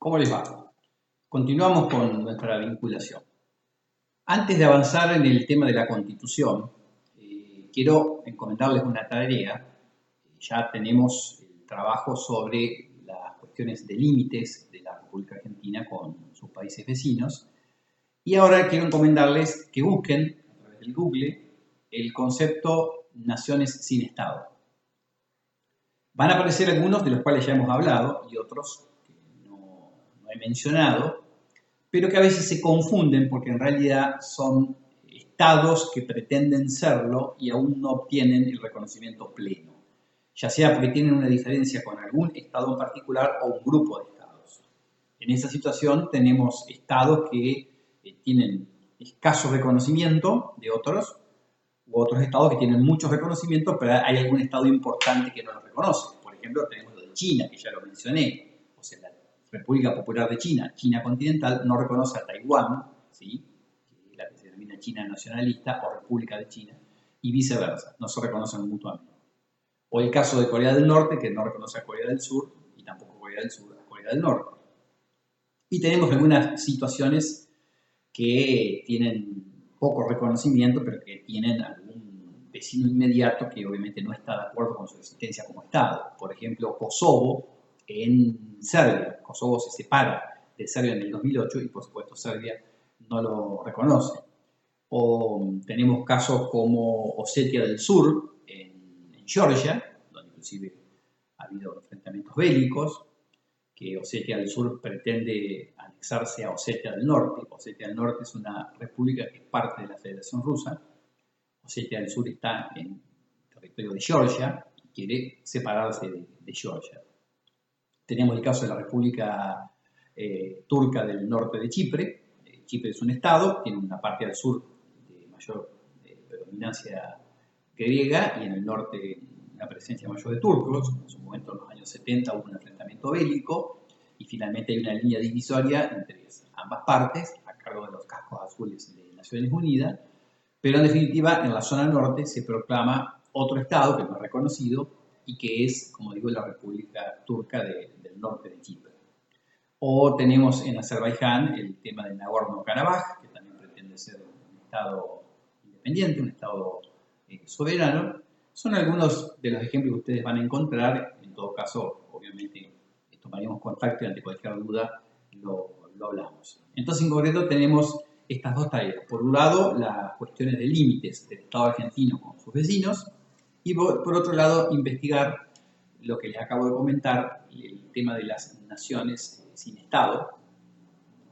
¿Cómo les va? Continuamos con nuestra vinculación. Antes de avanzar en el tema de la Constitución, quiero encomendarles una tarea. Ya tenemos el trabajo sobre las cuestiones de límites de la República Argentina con sus países vecinos. Y ahora quiero encomendarles que busquen a través del Google el concepto naciones sin Estado. Van a aparecer algunos de los cuales ya hemos hablado y otros que no he mencionado, pero que a veces se confunden porque en realidad son estados que pretenden serlo y aún no obtienen el reconocimiento pleno, ya sea porque tienen una diferencia con algún estado en particular o un grupo de estados. En esa situación tenemos estados que tienen escaso reconocimiento de otros, u otros estados que tienen mucho reconocimiento, pero hay algún estado importante que no lo reconoce. Por ejemplo, tenemos lo de China, que ya lo mencioné, o sea, la República Popular de China, China continental, no reconoce a Taiwán, ¿sí?, que es la que se denomina China nacionalista o República de China, y viceversa, no se reconocen mutuamente. O el caso de Corea del Norte, que no reconoce a Corea del Sur, y tampoco Corea del Sur a Corea del Norte. Y tenemos algunas situaciones que tienen poco reconocimiento, pero que tienen algún vecino inmediato que obviamente no está de acuerdo con su existencia como Estado. Por ejemplo, Kosovo en Serbia. Kosovo se separa de Serbia en el 2008 y por supuesto Serbia no lo reconoce. O tenemos casos como Osetia del Sur en Georgia, donde inclusive ha habido enfrentamientos bélicos, que Osetia del Sur pretende anexarse a Osetia del Norte. Osetia del Norte es una república que es parte de la Federación Rusa. Osetia del Sur está en territorio de Georgia y quiere separarse de Georgia. Tenemos el caso de la República Turca del Norte de Chipre. Chipre es un estado, tiene una parte al sur de mayor predominancia griega y en el norte una presencia mayor de turcos. En su momento, en los años 70, hubo un enfrentamiento bélico y finalmente hay una línea divisoria entre ambas partes a cargo de los cascos azules de Naciones Unidas, pero en definitiva en la zona norte se proclama otro estado que no es reconocido y que es, como digo, la República Turca del Norte de Chipre. O tenemos en Azerbaiyán el tema de Nagorno-Karabaj, que también pretende ser un estado independiente, un estado soberano. Son algunos de los ejemplos que ustedes van a encontrar. En todo caso, obviamente, tomaremos contacto y ante cualquier duda lo hablamos. Entonces, en concreto, tenemos estas dos tareas. Por un lado, las cuestiones de límites del Estado argentino con sus vecinos y por otro lado, investigar lo que les acabo de comentar, el tema de las naciones sin Estado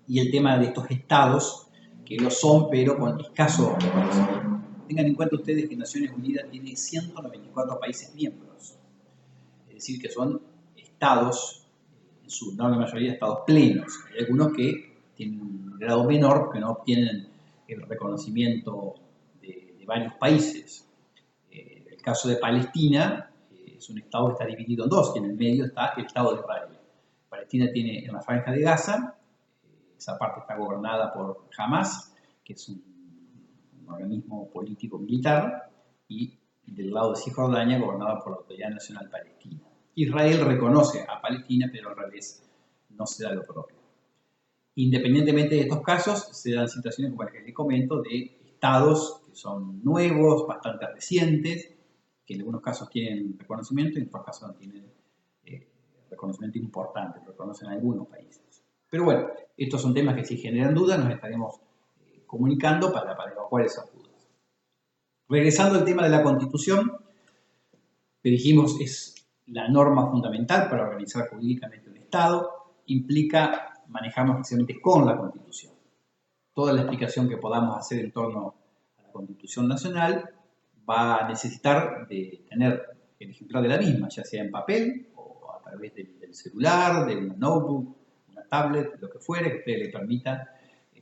y el tema de estos estados que lo son pero con escaso reconocimiento. Tengan en cuenta ustedes que Naciones Unidas tiene 194 países miembros, es decir, que son estados, en su enorme mayoría estados plenos. Hay algunos que tienen un grado menor, que no obtienen el reconocimiento de varios países. El caso de Palestina es un estado que está dividido en dos, y en el medio está el Estado de Israel. Palestina tiene en la Franja de Gaza, esa parte está gobernada por Hamas, que es un organismo político-militar, y del lado de Cisjordania, gobernada por la Autoridad Nacional Palestina. Israel reconoce a Palestina, pero al revés, no se da lo propio. Independientemente de estos casos, se dan situaciones como las que les comento, de estados que son nuevos, bastante recientes, que en algunos casos tienen reconocimiento y en otros casos no tienen reconocimiento importante, lo reconocen algunos países. Pero bueno, estos son temas que si generan dudas nos estaremos comunicando para evacuar esas dudas. Regresando al tema de la Constitución, que dijimos es la norma fundamental para organizar jurídicamente un Estado, implica manejarnos especialmente con la Constitución. Toda la explicación que podamos hacer en torno a la Constitución Nacional va a necesitar de tener el ejemplar de la misma, ya sea en papel o a través del celular, de una notebook, una tablet, lo que fuere, que usted le permita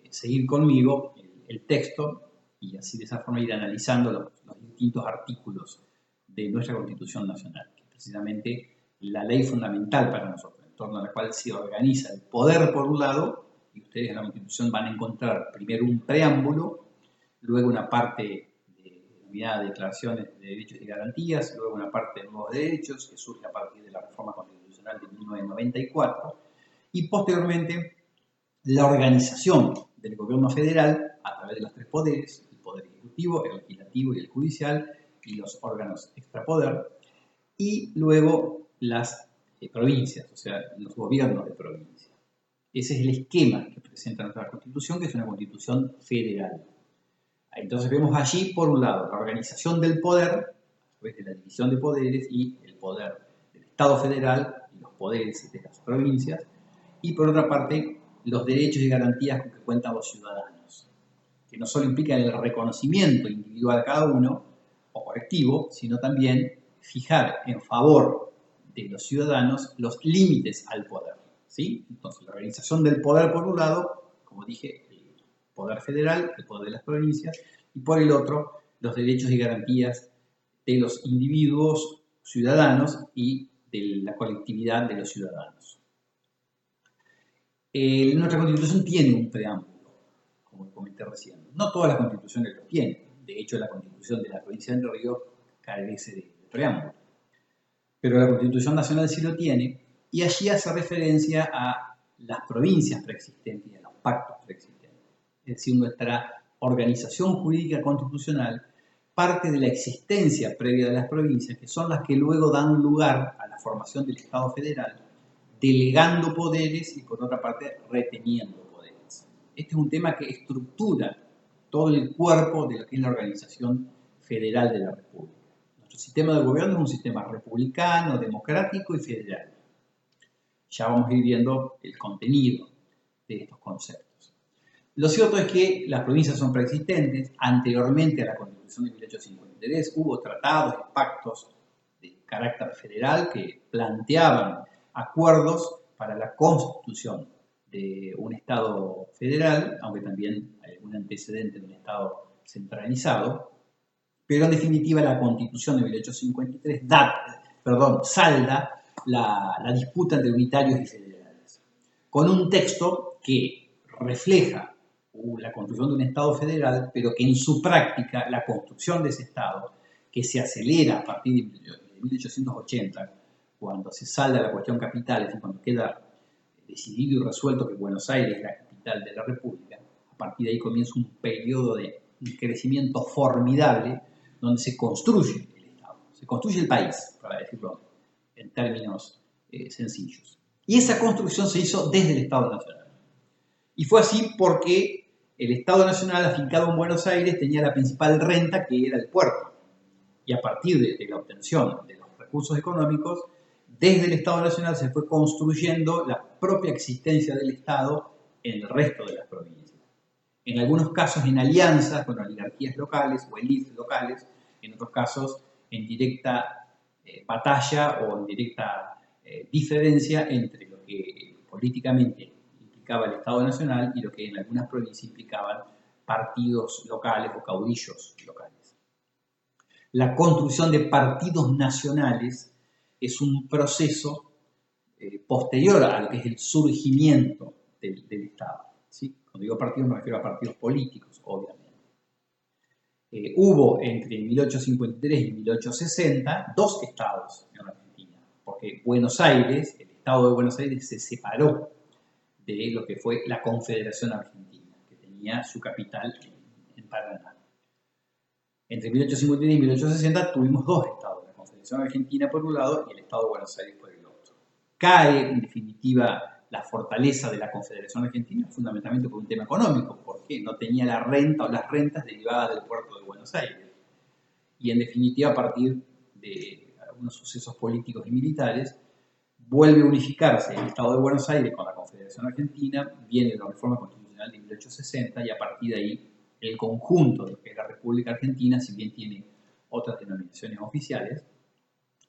seguir conmigo el texto y así de esa forma ir analizando los distintos artículos de nuestra Constitución Nacional, que es precisamente la ley fundamental para nosotros, en torno a la cual se organiza el poder por un lado, y ustedes en la Constitución van a encontrar primero un preámbulo, luego una parte denominada Declaraciones de Derechos y Garantías, luego una parte de Nuevos Derechos, que surge a partir de la reforma constitucional de 1994, y posteriormente la organización del gobierno federal a través de los tres poderes, el poder ejecutivo, el legislativo y el judicial, y los órganos extrapoder, y luego las provincias, o sea, los gobiernos de provincia. Ese es el esquema que presenta nuestra Constitución, que es una Constitución federal. Entonces vemos allí, por un lado, la organización del poder, a través de la división de poderes y el poder del Estado federal y los poderes de las provincias, y por otra parte, los derechos y garantías con que cuentan los ciudadanos, que no solo implican el reconocimiento individual a cada uno o colectivo, sino también fijar en favor de los ciudadanos los límites al poder, ¿sí? Entonces, la organización del poder por un lado, como dije, el poder federal, el poder de las provincias, y por el otro, los derechos y garantías de los individuos ciudadanos y de la colectividad de los ciudadanos. Nuestra Constitución tiene un preámbulo, como comenté recién. No todas las constituciones lo tienen. De hecho, la Constitución de la provincia de Entre Ríos carece de preámbulo. Pero la Constitución Nacional sí lo tiene, y allí hace referencia a las provincias preexistentes y a los pactos preexistentes. Es decir, nuestra organización jurídica constitucional parte de la existencia previa de las provincias, que son las que luego dan lugar a la formación del Estado federal, delegando poderes y, por otra parte, reteniendo poderes. Este es un tema que estructura todo el cuerpo de lo que es la organización federal de la República. Nuestro sistema de gobierno es un sistema republicano, democrático y federal. Ya vamos a ir viendo el contenido de estos conceptos. Lo cierto es que las provincias son preexistentes. Anteriormente a la Constitución de 1853 hubo tratados y pactos de carácter federal que planteaban acuerdos para la constitución de un Estado federal, aunque también hay algún antecedente de un Estado centralizado. Pero en definitiva la Constitución de 1853 salda la disputa entre unitarios y federales, con un texto que refleja la construcción de un Estado federal, pero que en su práctica la construcción de ese Estado, que se acelera a partir de 1880, cuando se salda la cuestión capitales y cuando queda decidido y resuelto que Buenos Aires es la capital de la República, a partir de ahí comienza un periodo de crecimiento formidable donde se construye el Estado, se construye el país, para decirlo en términos sencillos. Y esa construcción se hizo desde el Estado Nacional. Y fue así porque el Estado Nacional, afincado en Buenos Aires, tenía la principal renta, que era el puerto. Y a partir de la obtención de los recursos económicos, desde el Estado Nacional se fue construyendo la propia existencia del Estado en el resto de las provincias. En algunos casos en alianzas con oligarquías locales o élites locales, en otros casos en directa batalla o en directa diferencia entre lo que políticamente implicaba el Estado Nacional y lo que en algunas provincias implicaban partidos locales o caudillos locales. La construcción de partidos nacionales es un proceso posterior a lo que es el surgimiento del Estado, ¿sí? Cuando digo partidos me refiero a partidos políticos, obviamente. Hubo entre 1853 y 1860 dos estados en Argentina, porque Buenos Aires, el estado de Buenos Aires, se separó de lo que fue la Confederación Argentina, que tenía su capital en Paraná. Entre 1853 y 1860 tuvimos dos estados, la Confederación Argentina por un lado y el estado de Buenos Aires por el otro. Cae, en definitiva, la fortaleza de la Confederación Argentina fundamentalmente por un tema económico, porque no tenía la renta o las rentas derivadas del puerto de Buenos Aires. Y en definitiva, a partir de algunos sucesos políticos y militares, vuelve a unificarse el Estado de Buenos Aires con la Confederación Argentina, viene la reforma constitucional de 1860 y a partir de ahí el conjunto de lo que es la República Argentina, si bien tiene otras denominaciones oficiales,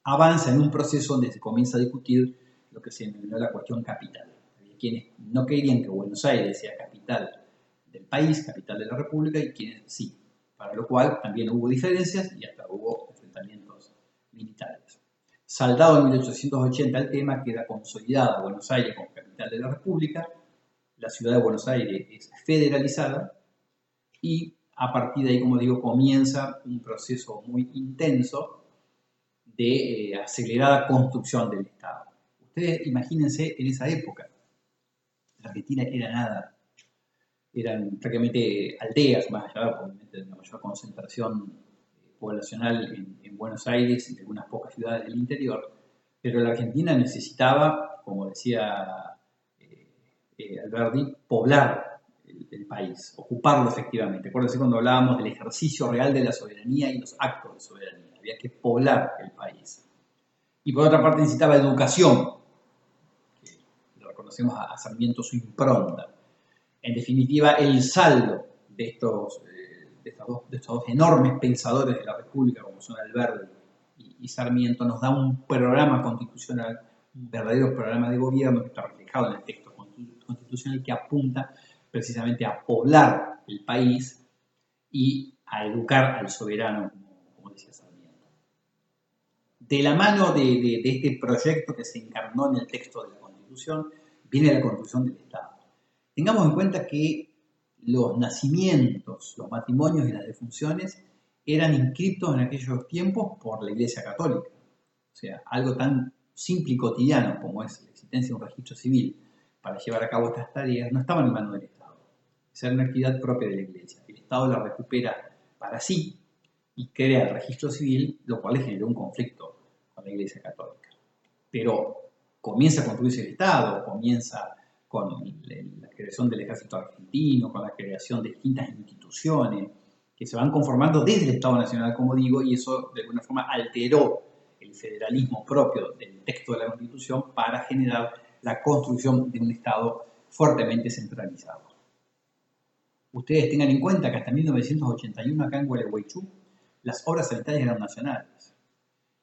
avanza en un proceso donde se comienza a discutir lo que se denominó la cuestión capital. Había quienes no querían que Buenos Aires sea capital del país, capital de la República, y quienes sí, para lo cual también hubo diferencias y hasta hubo enfrentamientos militares. Saldado en 1880 el tema, queda consolidada Buenos Aires como capital de la República, la ciudad de Buenos Aires es federalizada y a partir de ahí, como digo, comienza un proceso muy intenso de acelerada construcción del Estado. Ustedes imagínense en esa época, Argentina era nada. Eran prácticamente aldeas, más allá, obviamente, de una mayor concentración poblacional en Buenos Aires y en algunas pocas ciudades del interior, pero la Argentina necesitaba, como decía Alberdi, poblar el país, ocuparlo efectivamente. Acuérdense cuando hablábamos del ejercicio real de la soberanía y los actos de soberanía, había que poblar el país. Y por otra parte necesitaba educación, que lo reconocemos a Sarmiento su impronta. En definitiva, el saldo de estos dos enormes pensadores de la República, como son Alberdi y Sarmiento, nos da un programa constitucional, un verdadero programa de gobierno que está reflejado en el texto constitucional que apunta precisamente a poblar el país y a educar al soberano, como decía Sarmiento. De la mano de este proyecto que se encarnó en el texto de la Constitución, viene la construcción del Estado. Tengamos en cuenta que los nacimientos, los matrimonios y las defunciones eran inscritos en aquellos tiempos por la Iglesia Católica. O sea, algo tan simple y cotidiano como es la existencia de un registro civil para llevar a cabo estas tareas no estaba en manos del Estado. Esa era una actividad propia de la Iglesia. El Estado la recupera para sí y crea el registro civil, lo cual le generó un conflicto con la Iglesia Católica. Pero comienza a construirse el Estado, comienza con la creación del ejército argentino, con la creación de distintas instituciones que se van conformando desde el Estado Nacional, como digo, y eso de alguna forma alteró el federalismo propio del texto de la Constitución para generar la construcción de un Estado fuertemente centralizado. Ustedes tengan en cuenta que hasta 1981 acá en Gualeguaychú las obras sanitarias eran nacionales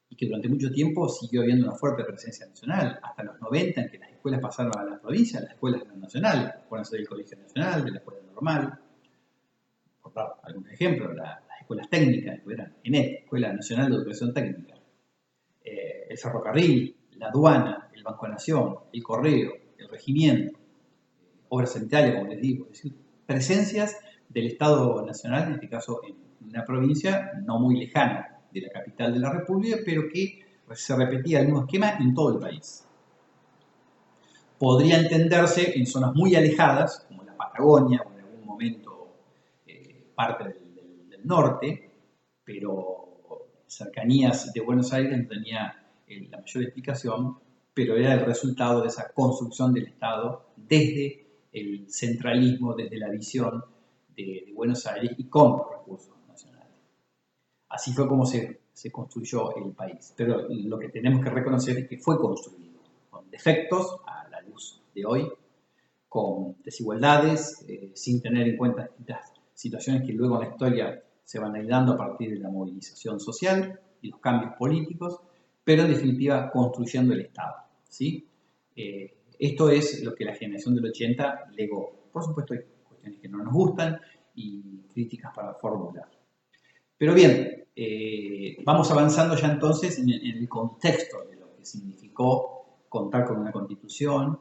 y que durante mucho tiempo siguió habiendo una fuerte presencia nacional, hasta los 90 en que las escuelas pasaron a las provincias, las escuelas eran nacionales, acuérdense del Colegio Nacional, de la Escuela Normal, por dar algunos ejemplos, las escuelas técnicas, que eran ENET, Escuela Nacional de Educación Técnica, el ferrocarril, la aduana, el Banco de Nación, el correo, el regimiento, obras sanitarias, como les digo, es decir, presencias del Estado Nacional, en este caso en una provincia no muy lejana de la capital de la República, pero que se repetía el mismo esquema en todo el país. Podría entenderse en zonas muy alejadas, como la Patagonia o en algún momento parte del norte, pero cercanías de Buenos Aires no tenía la mayor explicación, pero era el resultado de esa construcción del Estado desde el centralismo, desde la visión de Buenos Aires y con los recursos nacionales. Así fue como se construyó el país. Pero lo que tenemos que reconocer es que fue construido con defectos a la luz de hoy, con desigualdades, sin tener en cuenta distintas situaciones que luego en la historia se van a ir dando a partir de la movilización social y los cambios políticos, pero en definitiva construyendo el Estado, ¿sí? Esto es lo que la generación del 80 legó. Por supuesto hay cuestiones que no nos gustan y críticas para formular. Pero bien, vamos avanzando ya entonces en el contexto de lo que significó contar con una constitución,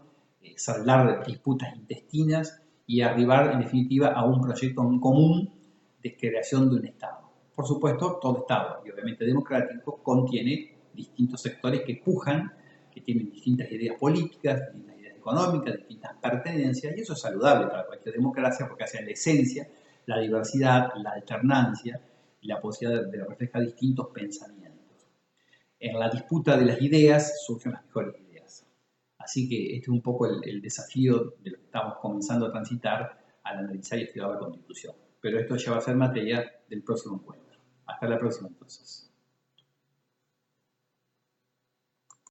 saldar disputas intestinas y arribar en definitiva a un proyecto en común de creación de un Estado. Por supuesto, todo Estado, y obviamente democrático, contiene distintos sectores que pujan, que tienen distintas ideas políticas, distintas ideas económicas, distintas pertenencias, y eso es saludable para cualquier democracia porque hace la esencia la diversidad, la alternancia y la posibilidad de reflejar distintos pensamientos. En la disputa de las ideas surgen las mejores ideas. Así que este es un poco el desafío de lo que estamos comenzando a transitar al analizar y estudiar la Constitución. Pero esto ya va a ser materia del próximo encuentro. Hasta la próxima entonces.